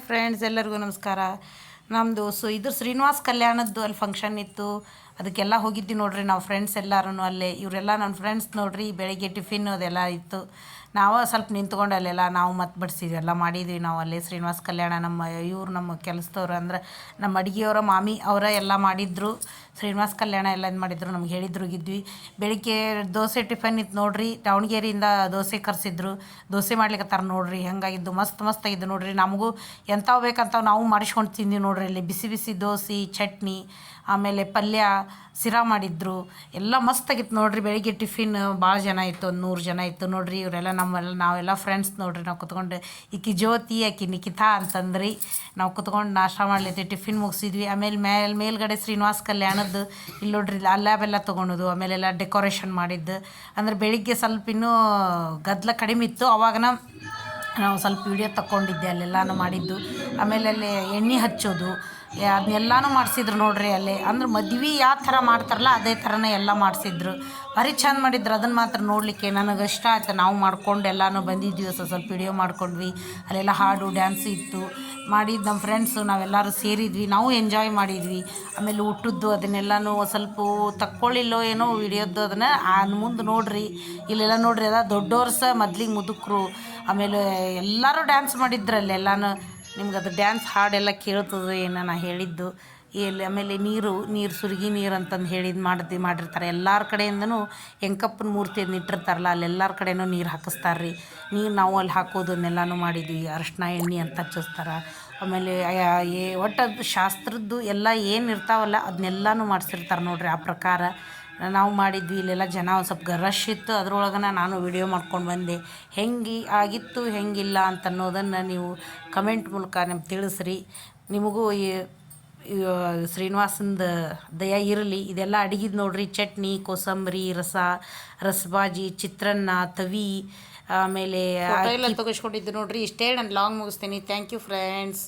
Friends, ಎಲ್ಲರಿಗೂ ನಮಸ್ಕಾರ. ನಮ್ಮದು ಇದು ಶ್ರೀನಿವಾಸ್ ಕಲ್ಯಾಣದ್ದು ಅಲ್ಲಿ ಫಂಕ್ಷನ್ ಇತ್ತು. ಅದಕ್ಕೆಲ್ಲ ಹೋಗಿದ್ವಿ ನೋಡ್ರಿ ನಾವು ಫ್ರೆಂಡ್ಸ್ ಎಲ್ಲರೂ ಅಲ್ಲೇ. ಇವರೆಲ್ಲ ನನ್ನ ಫ್ರೆಂಡ್ಸ್ ನೋಡ್ರಿ. ಬೆಳಗ್ಗೆ ಟಿಫಿನ್ ಅದೆಲ್ಲ ಇತ್ತು. ನಾವು ಸ್ವಲ್ಪ ನಿಂತ್ಕೊಂಡು ಅಲ್ಲೆಲ್ಲ ನಾವು ಮತ್ತೆ ಬಡಿಸಿದ್ವಿ, ಎಲ್ಲ ಮಾಡಿದ್ವಿ ನಾವು ಅಲ್ಲೇ. ಶ್ರೀನಿವಾಸ್ ಕಲ್ಯಾಣ ನಮ್ಮ ಕೆಲಸದವ್ರು ಅಂದ್ರೆ ನಮ್ಮ ಅಡುಗೆಯವರ ಮಾಮಿ ಅವರ ಎಲ್ಲ ಮಾಡಿದ್ರು. ಶ್ರೀನಿವಾಸ್ ಕಲ್ಯಾಣ ಎಲ್ಲ ಇದು ಮಾಡಿದ್ರು, ನಮ್ಗೆ ಹೇಳಿದ್ರು ಹೋಗಿದ್ವಿ. ಬೆಳಿಗ್ಗೆ ದೋಸೆ ಟಿಫನ್ ಇತ್ತು ನೋಡ್ರಿ. ದಾವಣಗೆರೆಯಿಂದ ದೋಸೆ ಕರೆಸಿದ್ರು. ದೋಸೆ ಮಾಡ್ಲಿಕ್ಕತ್ತಾರ ನೋಡ್ರಿ. ಹಾಗಾಗಿದ್ದು ಮಸ್ತಾಗಿದ್ದು ನೋಡ್ರಿ. ನಮಗೂ ಎಂಥವು ಬೇಕಂತ ನಾವು ಮಾಡಿಸ್ಕೊಂಡು ತಿಂದ್ವಿ ನೋಡ್ರಿ. ಅಲ್ಲಿ ಬಿಸಿ ಬಿಸಿ ದೋಸೆ, ಚಟ್ನಿ, ಆಮೇಲೆ ಪಲ್ಯ, ಸಿರಾ ಮಾಡಿದ್ರು. ಎಲ್ಲ ಮಸ್ತಾಗಿತ್ತು ನೋಡ್ರಿ. ಬೆಳಿಗ್ಗೆ ಟಿಫಿನ್ ಭಾಳ ಜನ ಇತ್ತು, ಒಂದು 100 ಜನ ಇತ್ತು ನೋಡ್ರಿ. ಇವರೆಲ್ಲ ನಾವೆಲ್ಲ ಫ್ರೆಂಡ್ಸ್ ನೋಡ್ರಿ. ನಾವು ಕುತ್ಕೊಂಡು ಈಕಿ ಜ್ಯೋತಿ, ಆಕಿ ನಿಖಿತಾ ಅಂತಂದ್ರಿ. ನಾವು ಕುತ್ಕೊಂಡು ನಾಷ್ಟ ಮಾಡ್ಲೈತಿ, ಟಿಫಿನ್ ಮುಗಿಸಿದ್ವಿ. ಆಮೇಲೆ ಮೇಲ್ಗಡೆ ಶ್ರೀನಿವಾಸ್ ಕಲ್ಯಾಣದ್ದು ಇಲ್ಲಿ ನೋಡ್ರಿ ಅಲ್ಲಾಬೆಲ್ಲ ತೊಗೊಳೋದು, ಆಮೇಲೆಲ್ಲ ಡೆಕೋರೇಷನ್ ಮಾಡಿದ್ದು. ಅಂದ್ರೆ ಬೆಳಿಗ್ಗೆ ಸ್ವಲ್ಪ ಇನ್ನೂ ಗದ್ದಲ ಕಡಿಮೆ ಇತ್ತು. ಅವಾಗನ ನಾವು ಸ್ವಲ್ಪ ವೀಡಿಯೋ ತಗೊಂಡಿದ್ದೆ, ಅಲ್ಲೆಲ್ಲನೂ ಮಾಡಿದ್ದು. ಆಮೇಲೆ ಅಲ್ಲಿ ಎಣ್ಣೆ ಹಚ್ಚೋದು ಅದನ್ನೆಲ್ಲನೂ ಮಾಡಿಸಿದ್ರು ನೋಡ್ರಿ ಅಲ್ಲಿ. ಅಂದ್ರೆ ಮದ್ವೆ ಯಾವ ಥರ ಮಾಡ್ತಾರಲ್ಲ ಅದೇ ಥರನೇ ಎಲ್ಲ ಮಾಡಿಸಿದ್ರು. ಭಾರಿ ಚಂದ ಮಾಡಿದ್ರು. ಅದನ್ನು ಮಾತ್ರ ನೋಡಲಿಕ್ಕೆ ನನಗೆ ಇಷ್ಟ ಆಯ್ತು. ನಾವು ಮಾಡ್ಕೊಂಡು ಎಲ್ಲನೂ ಬಂದಿದ್ವಿ, ಸ್ವಲ್ಪ ವೀಡಿಯೋ ಮಾಡ್ಕೊಂಡ್ವಿ. ಅಲ್ಲೆಲ್ಲ ಹಾಡು ಡ್ಯಾನ್ಸು ಇತ್ತು. ಮಾಡಿದ್ದು ನಮ್ಮ ಫ್ರೆಂಡ್ಸು ನಾವೆಲ್ಲರೂ ಸೇರಿದ್ವಿ, ನಾವು ಎಂಜಾಯ್ ಮಾಡಿದ್ವಿ. ಆಮೇಲೆ ಊಟದ್ದು ಅದನ್ನೆಲ್ಲನೂ ಸ್ವಲ್ಪ ತಕ್ಕೊಳ್ಳಿಲ್ಲೋ ಏನೋ ವೀಡಿಯೋದ್ದು, ಅದನ್ನು ಮುಂದೆ ನೋಡ್ರಿ. ಇಲ್ಲೆಲ್ಲ ನೋಡ್ರಿ, ಅದ ದೊಡ್ಡವ್ರು ಸಹ ಮೊದ್ಲಿಗೆ ಮುದುಕರು, ಆಮೇಲೆ ಎಲ್ಲರೂ ಡ್ಯಾನ್ಸ್ ಮಾಡಿದ್ರಲ್ಲಿ ಎಲ್ಲನೂ. ನಿಮ್ಗೆ ಅದು ಡ್ಯಾನ್ಸ್ ಹಾಡೆಲ್ಲ ಕೇಳ್ತದೆ ಏನೋ ನಾ ಹೇಳಿದ್ದು. ಆಮೇಲೆ ನೀರು ಸುರ್ಗಿ ನೀರು ಅಂತಂದು ಹೇಳಿದ್ದು ಮಾಡಿರ್ತಾರೆ. ಎಲ್ಲರ ಕಡೆಯಿಂದನೂ ಎಂಕಪ್ಪನ ಮೂರ್ತಿ ಅದನ್ನ ಇಟ್ಟಿರ್ತಾರಲ್ಲ, ಅಲ್ಲೆಲ್ಲರ ಕಡೆಯೂ ನೀರು ಹಾಕಿಸ್ತಾರೆ ರೀ. ನೀರು ನಾವು ಅಲ್ಲಿ ಹಾಕೋದನ್ನೆಲ್ಲನೂ ಮಾಡಿದ್ವಿ. ಅರಶಿನ ಎಣ್ಣೆ ಅಂತ ಹಚ್ಚಿಸ್ತಾರೆ. ಆಮೇಲೆ ಒಟ್ಟು ಅದು ಶಾಸ್ತ್ರದ್ದು ಎಲ್ಲ ಏನು ಇರ್ತಾವಲ್ಲ ಅದನ್ನೆಲ್ಲನೂ ಮಾಡಿಸಿರ್ತಾರೆ ನೋಡ್ರಿ. ಆ ಪ್ರಕಾರ ನಾವು ಮಾಡಿದ್ವಿ. ಇಲ್ಲೆಲ್ಲ ಜನ ಒಂದು ಸ್ವಲ್ಪ ರಶ್ ಇತ್ತು. ಅದ್ರೊಳಗನ ನಾನು ವಿಡಿಯೋ ಮಾಡ್ಕೊಂಡು ಬಂದೆ. ಹೆಂಗೆ ಆಗಿತ್ತು ಹೆಂಗಿಲ್ಲ ಅಂತ ಅನ್ನೋದನ್ನು ನೀವು ಕಮೆಂಟ್ ಮೂಲಕ ನಮ್ಗೆ ತಿಳಿಸ್ರಿ. ನಿಮಗೂ ಶ್ರೀನಿವಾಸಂದು ದಯ ಇರಲಿ. ಇದೆಲ್ಲ ಅಡಿಗಿದ್ದು ನೋಡ್ರಿ. ಚಟ್ನಿ, ಕೋಸಂಬರಿ, ರಸಬಾಜಿ, ಚಿತ್ರಾನ್ನ, ತವಿ, ಆಮೇಲೆ ಎಲ್ಲ ತೆಗೆಸ್ಕೊಂಡಿದ್ದು ನೋಡ್ರಿ. ಇಷ್ಟೇ ನಾನು ಲಾಂಗ್ ಮುಗಿಸ್ತೀನಿ. Thank you friends.